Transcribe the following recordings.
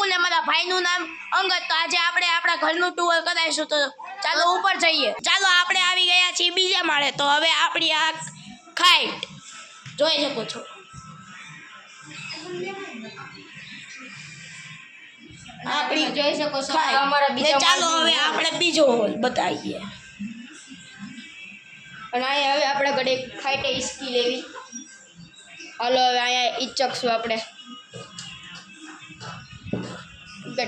નકુલ ને મારા ભાઈનું નામ અંગત. તો આજે આપણે આપણા ઘરનું ટૂર કરાવીશું. તો ચાલો ઉપર જઈએ. ચાલો આપણે આવી ગયા છીએ બીજા માળે. તો હવે આપણી આ ખાઈટ જોઈ શકો છો. આપણી જોઈ શકો છો અમારા બીજા. ચાલો હવે આપણે બીજો હોલ બતાવીએ. અને અહીંયા હવે આપણે ઘડી ખાઈટે ઈસકી લેવી. હાલો હવે અહીંયા ઈચકશું આપણે.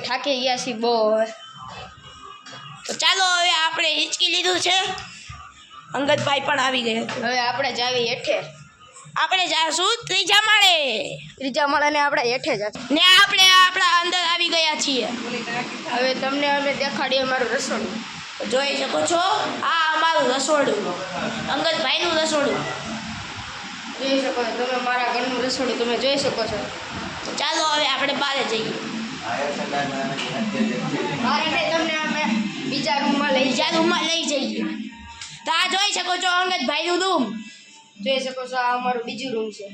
થાકી ગયા છીએ બહુ હવે. તો ચાલો હવે આપણે હિંચકી લીધું છે. અંગતભાઈ પણ આવી ગયા. હવે આપણે જાવી હેઠે. આપણે જાશું ત્રીજા માળે. ત્રીજા માળાને આપણે હેઠે જશું ને આપણે આપણા અંદર આવી ગયા છીએ. હવે તમને અમે દેખાડીએ અમારું રસોડું. જોઈ શકો છો આ અમારું રસોડું, અંગતભાઈનું રસોડું. જોઈ શકો છો તમે મારા ઘરનું રસોડું તમે જોઈ શકો છો. તો ચાલો હવે આપણે બહાર જઈએ. મારે તમને અમે બીજા રૂમમાં લઈ જઈએ. તો આ જોઈ શકો છો અંગતભાઈનું રૂમ. જોઈ શકો છો આ અમારું બીજું રૂમ છે.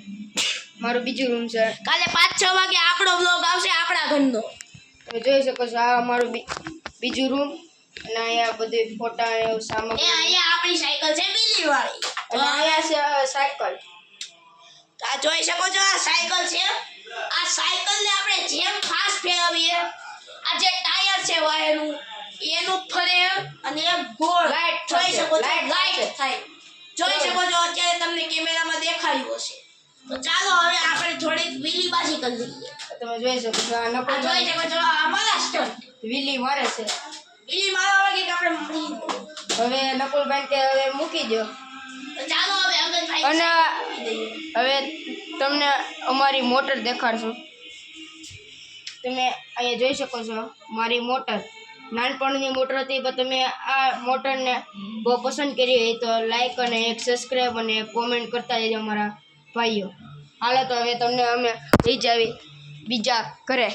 મારું બીજું રૂમ છે. કાલે 5-6 વાગે આપણો બ્લોગ આવશે આપણા ઘરનો. તમે જોઈ શકો છો આ અમારું બીજું રૂમ. અને અહીંયા બધી ફોટા એવું સામાન. અહીંયા આપણી સાયકલ છે બીલી વાળી. અને અહીંયા છે સાયકલ. તો આ જોઈ શકો છો આ સાયકલ છે. આ સાયકલને આપણે જેમ ફાસ્ટ ફેરવીએ, આ જે ટાયર છે વાયરનું એનું ફરે અને એમ ગોળ લાઈટ જોઈ શકો છો. લાઈટ થાય જોઈ શકો છો. અત્યારે તમને કેમેરામાં દેખાયું હશે. તો ચાલો હવે આપણે થોડીક વીલી બાજી કરી લઈએ. તમે જોઈ શકો છો આ આ નકલ જોઈ શકો છો આ અમારા સ્ટન્ટ. વીલી મારે છે. વીલી મારવા વાગે કે આપણે મળી. હવે નકુલભાઈ કે હવે મૂકી દો. તો ચાલો હવે અંગતભાઈ અને હવે તમને અમારી મોટર દેખાડશું. તમે અહીંયા જોઈ શકો છો મારી મોટર. નાનપણની મોટર હતી પણ તમે આ મોટરને બહુ પસંદ કરી હોય તો લાઈક અને એક સબસ્ક્રાઈબ અને કોમેન્ટ કરતા જજો અમારા ભાઈઓ. હાલો તો હવે તમને અમે લઈ જાવી બીજા ઘરે.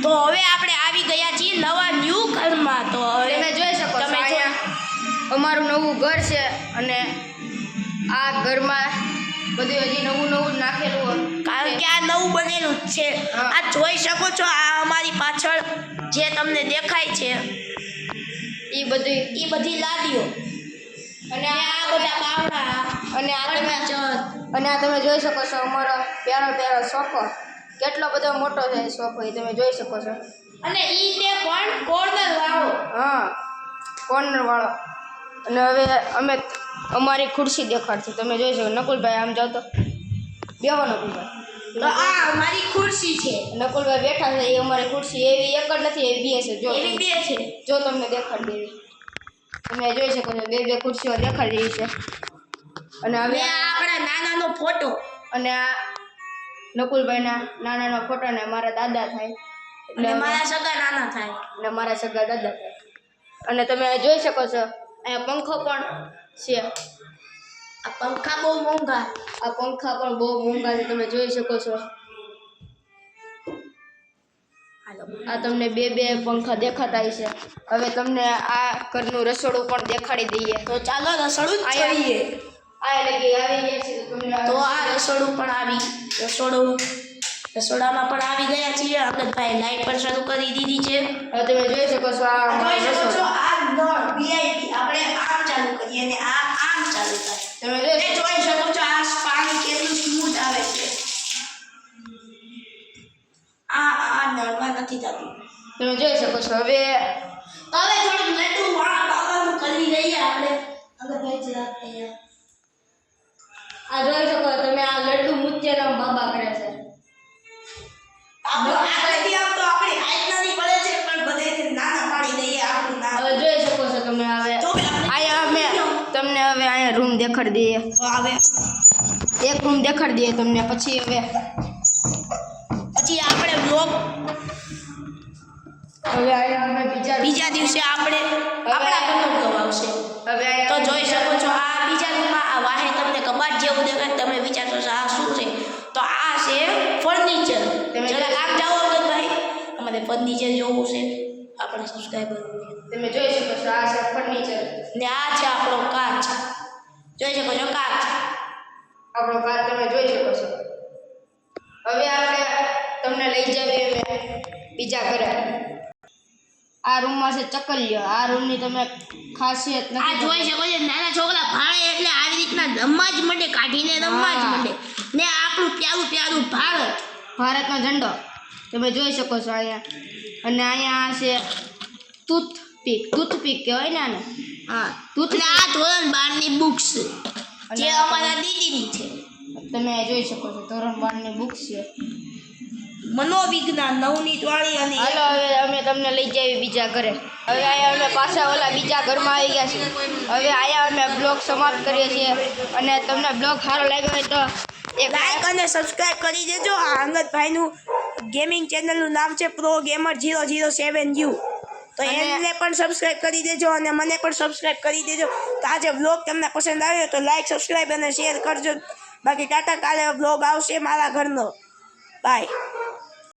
તો હવે આપણે આવી ગયા છીએ નવા ન્યૂ ઘરમાં. તો હવે તમે જોઈ શકો છો અહીંયા અમારું નવું ઘર છે. અને આ ઘરમાં બધું હજી નવું નવું નાખેલું હોય કારણ કે આ નવું બનેલું જ છે. આ જોઈ શકો છો આ અમારી પાછળ જે તમને દેખાય છે એ બધી લાદીઓ અને આ બધા બાવડા અને અને આ તમે જોઈ શકો છો અમારો પ્યારો સોફો. કેટલો બધો મોટો છે સોફો એ તમે જોઈ શકો છો. અને ઈ તે પણ કોર્નર વાળો. હા કોર્નર વાળો. અને હવે અમે અમારી ખુરશી દેખાડશું. તમે જોઈ શકો. નકુલભાઈ આમ જાઓ તો બેહો નકુલભાઈ. તો આ અમારી ખુરશી છે. નકુલભાઈ બેઠા છે એ અમારી ખુરશી એવી એક જ નથી એવી બે છે. એવી બે છે. જો તમને દેખાડી દેવી તમે જોઈ શકો છો. બે ખુરશીઓ દેખાડી દેવી છે. અને હવે આપણા નાનાનો ફોટો. અને આ નકુલભાઈના નાનાનો ફોટો ને મારા દાદા થાય એટલે મારા સગા નાના થાય અને મારા સગા દાદા થાય. અને તમે જોઈ શકો છો અહીંયા પંખો પણ છે. આ પંખા બહુ મોંઘા. છે તમે જોઈ શકો છો. આ તમને બે પંખા દેખાતા છે. હવે તમને આ ઘરનું રસોડું પણ દેખાડી દઈએ. તો ચાલો રસોડું જોઈએ. તો આ રસોડું પણ રસોડામાં પણ આવી ગયા છીએ. અંગતભાઈ લાઈટ પણ શરૂ કરી દીધી છે. હવે તમે જોઈ શકો છો આ નળ વીઆઈપી આપણે આમ ચાલુ કરીએ અને આ આમ ચાલુ થાય. તમે જોઈ શકો છો આ પાણી કેટલું સ્મૂથ આવે છે. આ નળમાં નથી થતું. તમે જોઈ શકો છો. હવે થોડું લડ્ડુ વાળવાનું કરી લઈએ આપણે. અંગતભાઈ જરા અહીંયા આ જોઈ શકો તમે આ લડ્ડુ મુત્યારામ બાબા કરે છે. આપણે હાઈટ નથી પડે છે પણ બધે નાના પાડી દઈએ આપણું નામ. હવે જોઈ શકો છો તમે. હવે અહીંયા અમે તમને હવે અહીંયા રૂમ દેખાડી દઈએ. એક રૂમ દેખાડી દઈએ તમને. પછી આપણે બ્લોગ હવે અહીંયા અમે બીજા દિવસે આપણે આપણા ઘરનો બ્લોગ આવશે. હવે તો જોઈ શકો છો આ બીજા રૂમમાં આ વાહે તમને કબાટ જેવું દેખાય. તમે વિચારશો આ શું છે? તો આ છે ફર્નિચર. જરા આમ જાઓ અંગતભાઈ, અમારે ફર્નિચર જોવું છે આપણા સબસ્ક્રાઈબર. તમે જોઈ શકો છો આ છે ફર્નિચર. ને આ છે આપણો કાચ. જોઈ શકો છો કાચ. આપણો કાચ તમે જોઈ શકો છો. હવે આપણે તમને લઈ જાવીએ બીજા ઘરે. આ રૂમમાં છે ચકલીઓ. આ રૂમની તમે ખાસિયત આ નથી. જોઈ શકો છો નાના છોકરા ભાળે એટલે આવી રીતના રમવા જ માંડે, કાઢીને રમવા જ માંડે ને આપણું પ્યારું પ્યારું ભારત. ભારતનો ઝંડો તમે જોઈ શકો છો અહીંયા. અને અહીંયા છે ટૂથપીક કહેવાય ને આને. હા, એટલે આ ધોરણ 12 ની બુક્સ જે અમારા દીદીની છે. તમે જોઈ શકો છો ધોરણ 12 ની બુક છે. મનોવિજ્ઞાન 9 વાળી અને હાલો હવે અમે તમને લઈ જઈએ બીજા ઘરે. હવે અહીંયા અમે પાછા ઓલા બીજા ઘરમાં આવી ગયા છીએ. હવે અહીંયા અમે બ્લોગ સમાપ્ત કરીએ છીએ. અને તમને બ્લોગ સારો લાગ્યો હોય તો એક લાઈક અને સબસ્ક્રાઇબ કરી દેજો. આ અંગદભાઈનું ગેમિંગ ચેનલનું નામ છે પ્રો ગેમર 007U. તો એને પણ સબસ્ક્રાઇબ કરી દેજો અને મને પણ સબસ્ક્રાઇબ કરી દેજો. તો આજે બ્લોગ તમને પસંદ આવ્યો તો લાઈક સબસ્ક્રાઇબ અને શેર કરજો. બાકી ટાટા, કાલે બ્લોગ આવશે મારા ઘરનો. બાય.